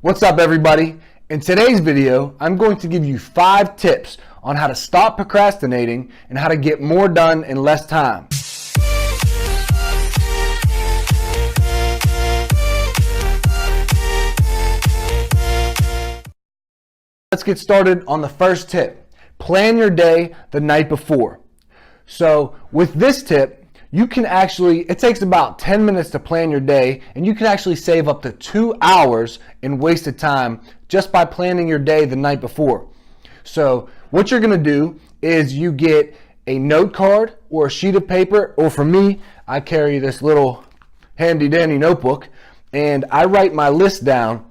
What's up, everybody? In today's video, I'm going to give you 5 tips on how to stop procrastinating and how to get more done in less time. Let's get started on the first tip. Plan your day the night before. So with this tip, you can actually, it takes about 10 minutes to plan your day, and you can actually save up to 2 hours in wasted time just by planning your day the night before. So what you're gonna do is you get a note card or a sheet of paper, or for me, I carry this little handy dandy notebook, and I write my list down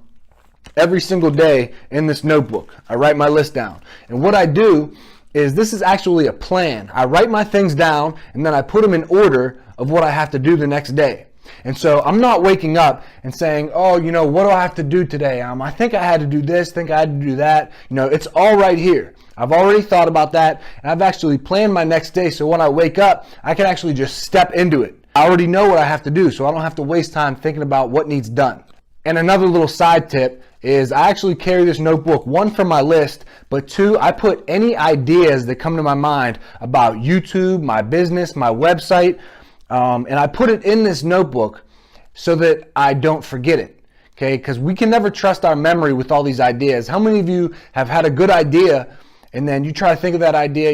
every single day in this notebook. I write my list down. And what I do is, this is actually a plan. I write my things down and then I put them in order of what I have to do the next day. And so I'm not waking up and saying, oh, what do I have to do today? I think I had to do this, think I had to do that. It's all right here. I've already thought about that, and I've actually planned my next day, so when I wake up, I can actually just step into it. I already know what I have to do, so I don't have to waste time thinking about what needs done. And another little side tip is, I actually carry this notebook, 1 for my list, but 2, I put any ideas that come to my mind about YouTube, my business, my website, and I put it in this notebook so that I don't forget it, okay? Because we can never trust our memory with all these ideas. How many of you have had a good idea and then you try to think of that idea,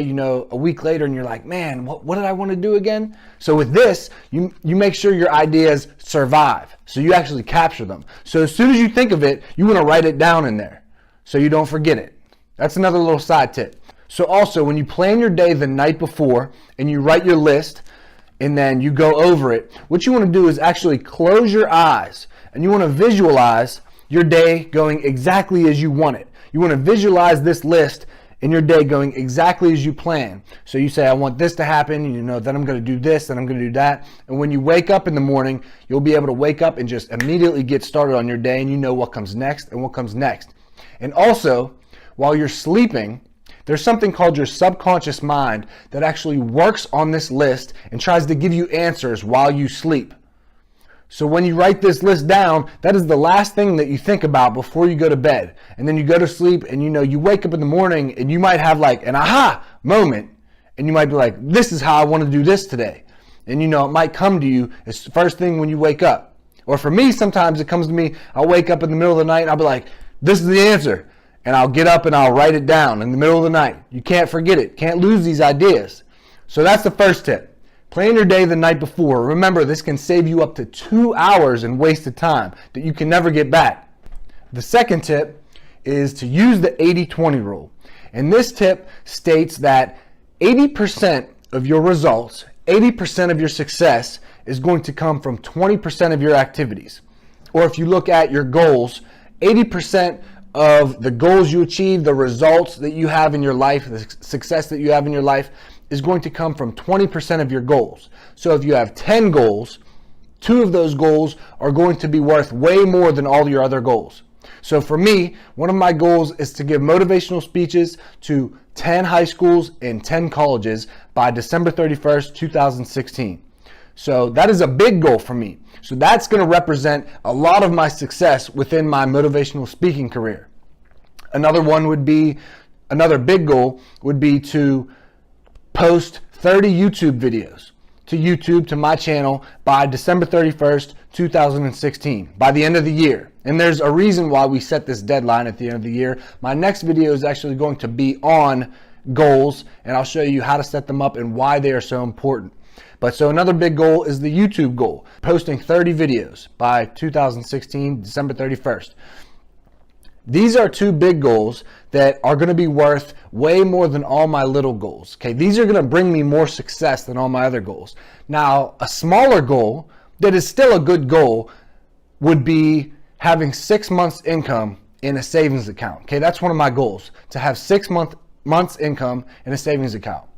a week later, and you're like, man, what did I want to do again? So with this, you make sure your ideas survive. So you actually capture them. So as soon as you think of it, you want to write it down in there so you don't forget it. That's another little side tip. So also, when you plan your day the night before and you write your list and then you go over it, what you want to do is actually close your eyes and you want to visualize your day going exactly as you want it. You want to visualize this list in your day going exactly as you plan. So you say, I want this to happen, then I'm going to do this, then I'm going to do that. And when you wake up in the morning, you'll be able to wake up and just immediately get started on your day, and you know what comes next and what comes next. And also, while you're sleeping, there's something called your subconscious mind that actually works on this list and tries to give you answers while you sleep. So when you write this list down, that is the last thing that you think about before you go to bed. And then you go to sleep and you wake up in the morning and you might have like an aha moment, and you might be like, this is how I want to do this today. And it might come to you as the first thing when you wake up. Or for me, sometimes it comes to me, I'll wake up in the middle of the night and I'll be like, this is the answer. And I'll get up and I'll write it down in the middle of the night. You can't forget it, can't lose these ideas. So that's the first tip. Plan your day the night before. Remember, this can save you up to 2 hours in wasted time that you can never get back. The second tip is to use the 80-20 rule. And this tip states that 80% of your results, 80% of your success is going to come from 20% of your activities. Or if you look at your goals, 80% of the goals you achieve, the results that you have in your life, the success that you have in your life, is going to come from 20% of your goals. So if you have 10 goals, 2 of those goals are going to be worth way more than all your other goals. So for me, one of my goals is to give motivational speeches to 10 high schools and 10 colleges by December 31st, 2016. So that is a big goal for me. So that's going to represent a lot of my success within my motivational speaking career. Another big goal would be to post 30 YouTube videos to my channel by December 31st, 2016, by the end of the year. And there's a reason why we set this deadline at the end of the year. My next video is actually going to be on goals, and I'll show you how to set them up and why they are so important. But so another big goal is the YouTube goal, posting 30 videos by 2016, December 31st. These are 2 big goals that are going to be worth way more than all my little goals. Okay, these are going to bring me more success than all my other goals. Now, a smaller goal that is still a good goal would be having 6 months income in a savings account. Okay, that's one of my goals, to have 6 months income in a savings account.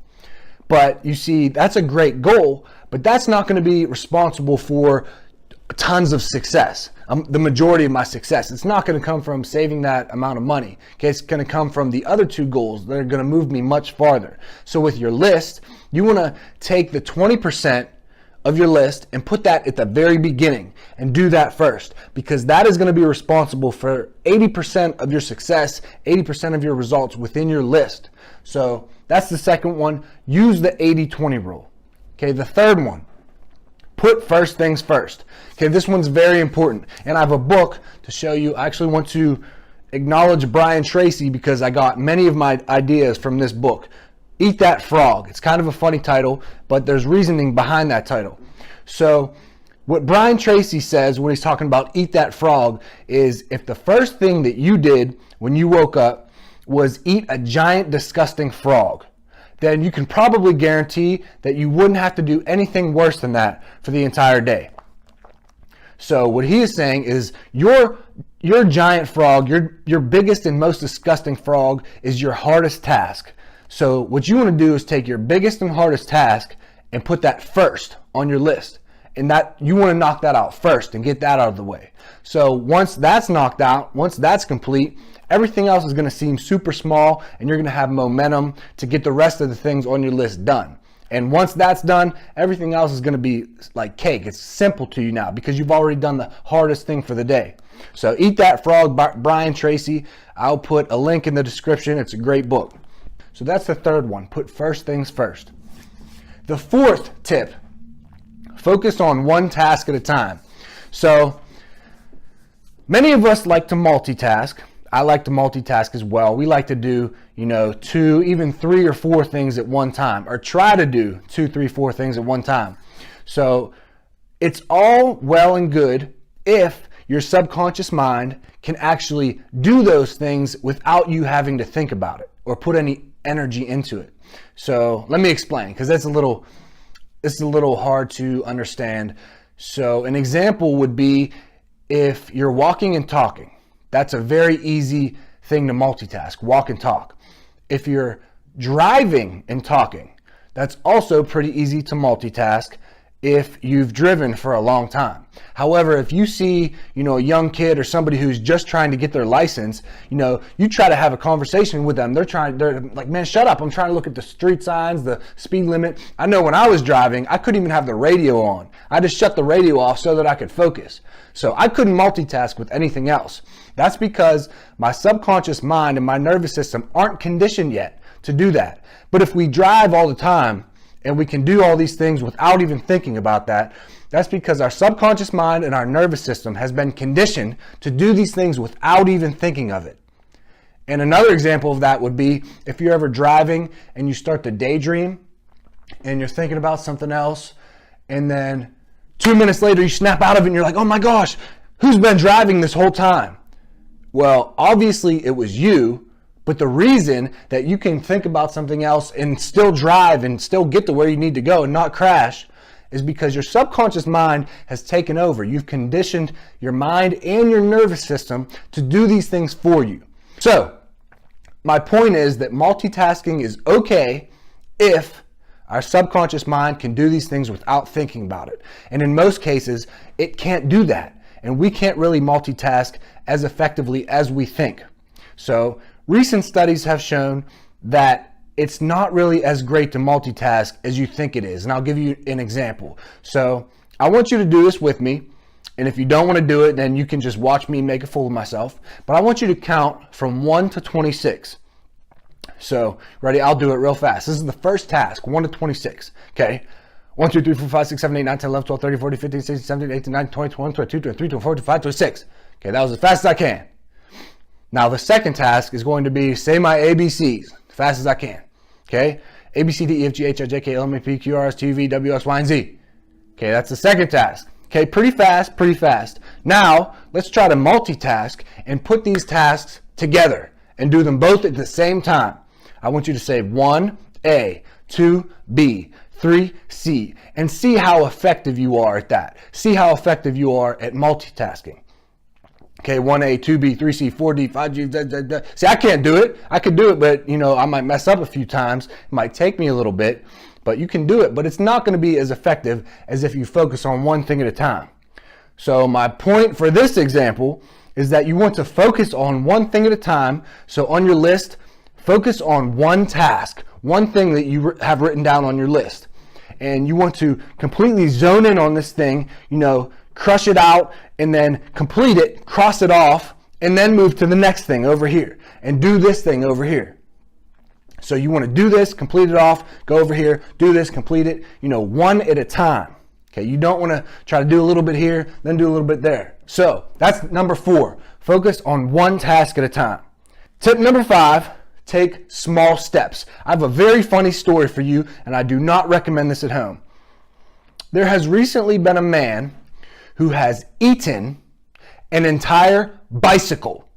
But you see, that's a great goal, but that's not going to be responsible for tons of success. The majority of my success, it's not going to come from saving that amount of money. Okay, it's going to come from the other 2 goals that are going to move me much farther. So with your list, you want to take the 20% of your list and put that at the very beginning and do that first, because that is going to be responsible for 80% of your success, 80% of your results within your list. So that's the second one. Use the 80-20 rule. Okay, the third one, put first things first. Okay, this one's very important, and I have a book to show you. I actually want to acknowledge Brian Tracy because I got many of my ideas from this book. Eat That Frog. It's kind of a funny title, but there's reasoning behind that title. So what Brian Tracy says when he's talking about Eat That Frog is, if the first thing that you did when you woke up was eat a giant disgusting frog, then you can probably guarantee that you wouldn't have to do anything worse than that for the entire day. So what he is saying is your giant frog, your biggest and most disgusting frog is your hardest task. So what you want to do is take your biggest and hardest task and put that first on your list. And that you want to knock that out first and get that out of the way. So once that's knocked out, once that's complete, everything else is going to seem super small, and you're going to have momentum to get the rest of the things on your list done. And once that's done, everything else is going to be like cake. It's simple to you now because you've already done the hardest thing for the day. So Eat That Frog by Brian Tracy. I'll put a link in the description. It's a great book. So that's the third one. Put first things first. The fourth tip, focus on one task at a time. So many of us like to multitask. I like to multitask as well. We like to do, 2, even 3 or 4 things at one time, or try to do 2, 3, 4 things at one time. So it's all well and good if your subconscious mind can actually do those things without you having to think about it or put any energy into it. So let me explain, because it's a little hard to understand. So an example would be if you're walking and talking. That's a very easy thing to multitask, walk and talk. If you're driving and talking, that's also pretty easy to multitask if you've driven for a long time. However, if you see, a young kid or somebody who's just trying to get their license, you try to have a conversation with them. They're like, man, shut up. I'm trying to look at the street signs, the speed limit. I know when I was driving, I couldn't even have the radio on. I just shut the radio off so that I could focus. So I couldn't multitask with anything else. That's because my subconscious mind and my nervous system aren't conditioned yet to do that. But if we drive all the time, and we can do all these things without even thinking about that, that's because our subconscious mind and our nervous system has been conditioned to do these things without even thinking of it. And another example of that would be if you're ever driving and you start to daydream and you're thinking about something else, and then 2 minutes later you snap out of it and you're like, oh my gosh, who's been driving this whole time? Well, obviously it was you. But the reason that you can think about something else and still drive and still get to where you need to go and not crash is because your subconscious mind has taken over. You've conditioned your mind and your nervous system to do these things for you. So my point is that multitasking is okay if our subconscious mind can do these things without thinking about it. And in most cases, it can't do that. And we can't really multitask as effectively as we think. So recent studies have shown that it's not really as great to multitask as you think it is. And I'll give you an example. So I want you to do this with me. And if you don't want to do it, then you can just watch me make a fool of myself. But I want you to count from 1 to 26. So ready? I'll do it real fast. This is the first task, 1 to 26. Okay. 1, 2, 3, 4, 5, 6, 7, 8, 9, 10, 11, 12, 13, 14, 15, 16, 17, 18, 19, 20, 21, 22, 23, 24, 25, 26. Okay. That was as fast as I can. Now the second task is going to be say my ABCs as fast as I can. Okay, A, B, C, D, E, F, G, H, I, J, K, L, M, N, P, Q, R, S, T, U, V, W, X, Y, and Z. Okay, that's the second task. Okay, pretty fast, pretty fast. Now let's try to multitask and put these tasks together and do them both at the same time. I want you to say 1A, 2B, 3C, and see how effective you are at that. See how effective you are at multitasking. Okay, 1A, 2B, 3C, 4D, 5G, See, I can't do it. I could do it, but I might mess up a few times. It might take me a little bit, but you can do it. But it's not going to be as effective as if you focus on one thing at a time. So my point for this example is that you want to focus on one thing at a time. So on your list, focus on one task, one thing that you have written down on your list. and you want to completely zone in on this thing, crush it out and then complete it, cross it off, and then move to the next thing over here and do this thing over here. So you want to do this, complete it off, go over here, do this, complete it, one at a time. Okay, you don't want to try to do a little bit here, then do a little bit there. So that's number 4. Focus on one task at a time. Tip number 5, take small steps. I have a very funny story for you, and I do not recommend this at home. There has recently been a man who has eaten an entire bicycle.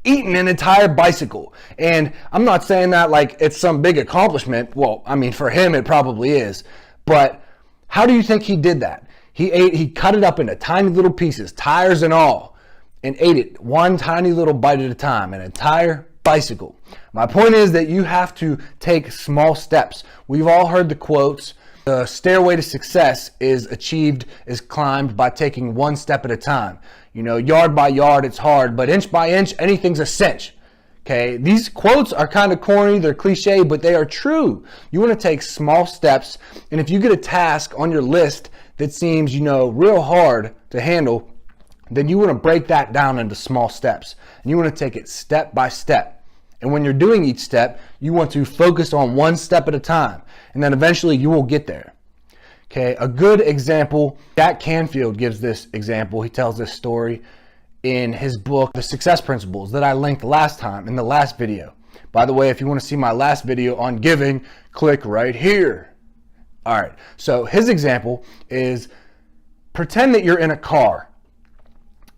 Eaten an entire bicycle. And I'm not saying that like it's some big accomplishment. Well, I mean, for him, it probably is. But how do you think he did that? He cut it up into tiny little pieces, tires and all, and ate it one tiny little bite at a time, an entire bicycle. My point is that you have to take small steps. We've all heard the quotes, the stairway to success is climbed by taking one step at a time. Yard by yard, it's hard, but inch by inch, anything's a cinch. Okay, these quotes are kind of corny, they're cliche, but they are true. You want to take small steps, and if you get a task on your list that seems, real hard to handle, then you want to break that down into small steps. And you want to take it step by step. And when you're doing each step, you want to focus on one step at a time, and then eventually you will get there. Okay, a good example, Jack Canfield gives this example. He tells this story in his book, The Success Principles, that I linked last time in the last video. By the way, if you want to see my last video on giving, click right here. All right, so his example is pretend that you're in a car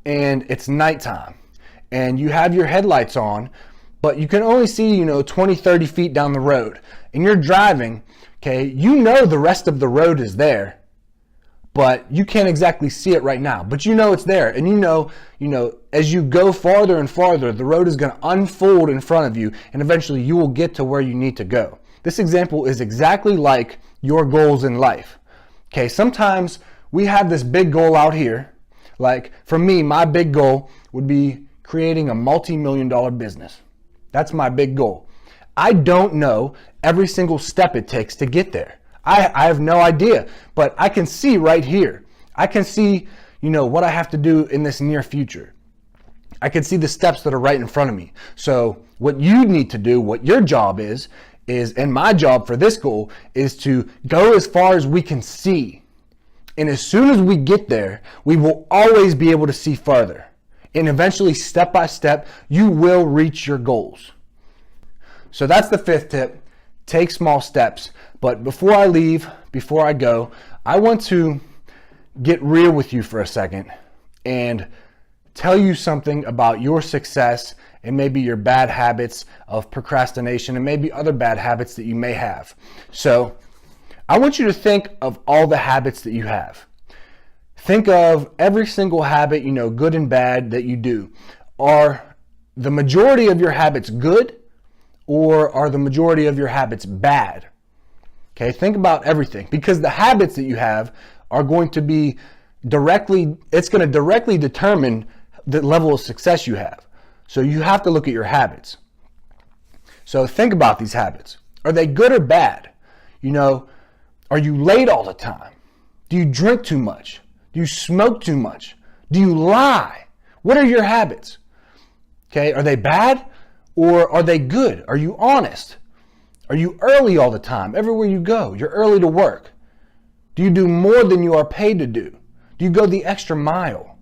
and it's nighttime and you have your headlights on, but you can only see, 20, 30 feet down the road, and you're driving. Okay, the rest of the road is there, but you can't exactly see it right now, but it's there. And as you go farther and farther, the road is going to unfold in front of you, and eventually you will get to where you need to go. This example is exactly like your goals in life. Okay, sometimes we have this big goal out here. Like for me, my big goal would be creating a multi-million-dollar business. That's my big goal. I don't know every single step it takes to get there. I have no idea, but I can see right here. I can see, what I have to do in this near future. I can see the steps that are right in front of me. So what you need to do, what your job is, and my job for this goal is to go as far as we can see. And as soon as we get there, we will always be able to see further. And eventually, step by step, you will reach your goals. So that's the 5th tip. Take small steps. But before I go, I want to get real with you for a second and tell you something about your success and maybe your bad habits of procrastination and maybe other bad habits that you may have. So I want you to think of all the habits that you have. Think of every single habit, good and bad, that you do. Are the majority of your habits good, or are the majority of your habits bad? Okay, think about everything, because the habits that you have are going to be it's going to directly determine the level of success you have. So you have to look at your habits. So think about these habits. Are they good or bad? Are you late all the time? Do you drink too much? Do you smoke too much? Do you lie? What are your habits? Okay, are they bad or are they good? Are you honest? Are you early all the time? Everywhere you go, you're early to work. Do you do more than you are paid to do? Do you go the extra mile?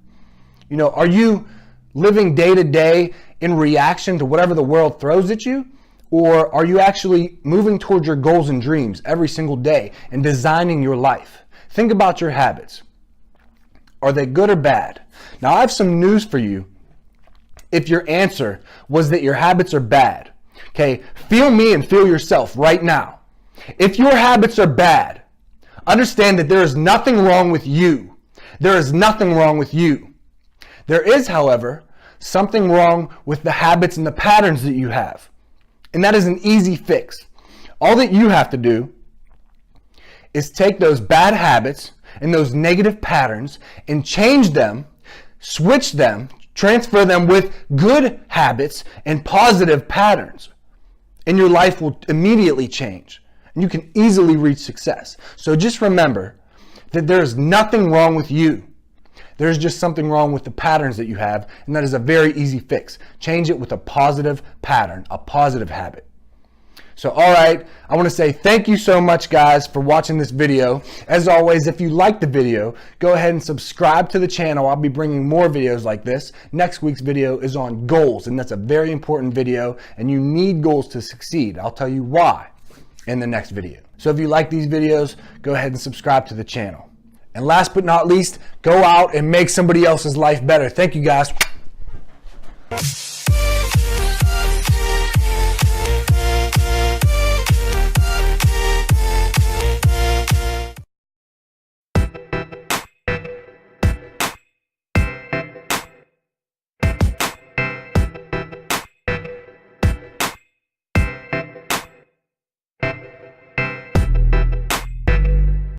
Are you living day to day in reaction to whatever the world throws at you? Or are you actually moving towards your goals and dreams every single day and designing your life? Think about your habits. Are they good or bad? Now, I have some news for you. If your answer was that your habits are bad, okay, feel me and feel yourself right now. If your habits are bad, understand that there is nothing wrong with you. There is nothing wrong with you. There is, however, something wrong with the habits and the patterns that you have. And that is an easy fix. All that you have to do is take those bad habits and those negative patterns and change them, switch them, transfer them with good habits and positive patterns. And your life will immediately change. and you can easily reach success. So just remember that there is nothing wrong with you. There's just something wrong with the patterns that you have, and that is a very easy fix. Change it with a positive pattern, a positive habit. So, all right, I want to say thank you so much, guys, for watching this video. As always, if you liked the video, go ahead and subscribe to the channel. I'll be bringing more videos like this. Next week's video is on goals, and that's a very important video, and you need goals to succeed. I'll tell you why in the next video. So if you like these videos, go ahead and subscribe to the channel. And last but not least, go out and make somebody else's life better. Thank you, guys.